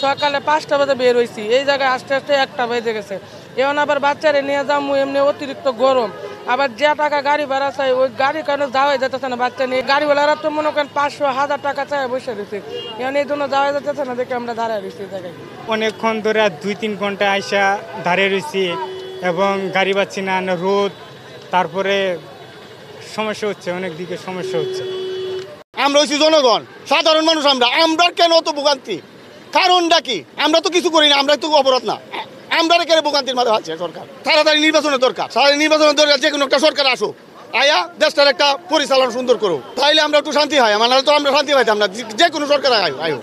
সকালে 5টা বাজে বের হয়েছি, এই জায়গায় আস্তে আস্তে 1টা বেজে গেছে। এখন আবার বাচ্চারে নিয়ে যাবো, এমনি অতিরিক্ত গরম, আবার যে টাকা গাড়ি ভাড়া চাই ওই গাড়ি কেন যাওয়া যেতেছে না। বাচ্চা নিয়ে গাড়িওয়ালারা তো মনে করেন 500-1000 টাকা চাই বসে রয়েছে, এখন এই জন্য যাওয়া যেতেছে না দেখে আমরা দাঁড়ায় রয়েছি এই জায়গায়। অনেকক্ষণ ধরে 2-3 ঘন্টা আইসা দাঁড়িয়ে রয়েছি এবং গাড়ি পাচ্ছি না, রোদ, তারপরে সমস্যা হচ্ছে, অনেক দিকে সমস্যা হচ্ছে। আমরা হচ্ছি জনগণ, সাধারণ মানুষ। আমরা কেন অত ভোগান্তি? কারণটা কি? আমরা তো কিছু করি না, আমরা তো অপরাধ না। আমরা কেন ভোগান্তির মাঝে আছে সরকার? তাড়াতাড়ি নির্বাচনের দরকার, যে কোনো একটা সরকার আসো, আয়া দেশটার একটা পরিচালনা সুন্দর করো, তাইলে আমরা একটু শান্তি হয়। মানে তো আমরা শান্তি পাইতাম না, যে কোনো সরকার আয়ো।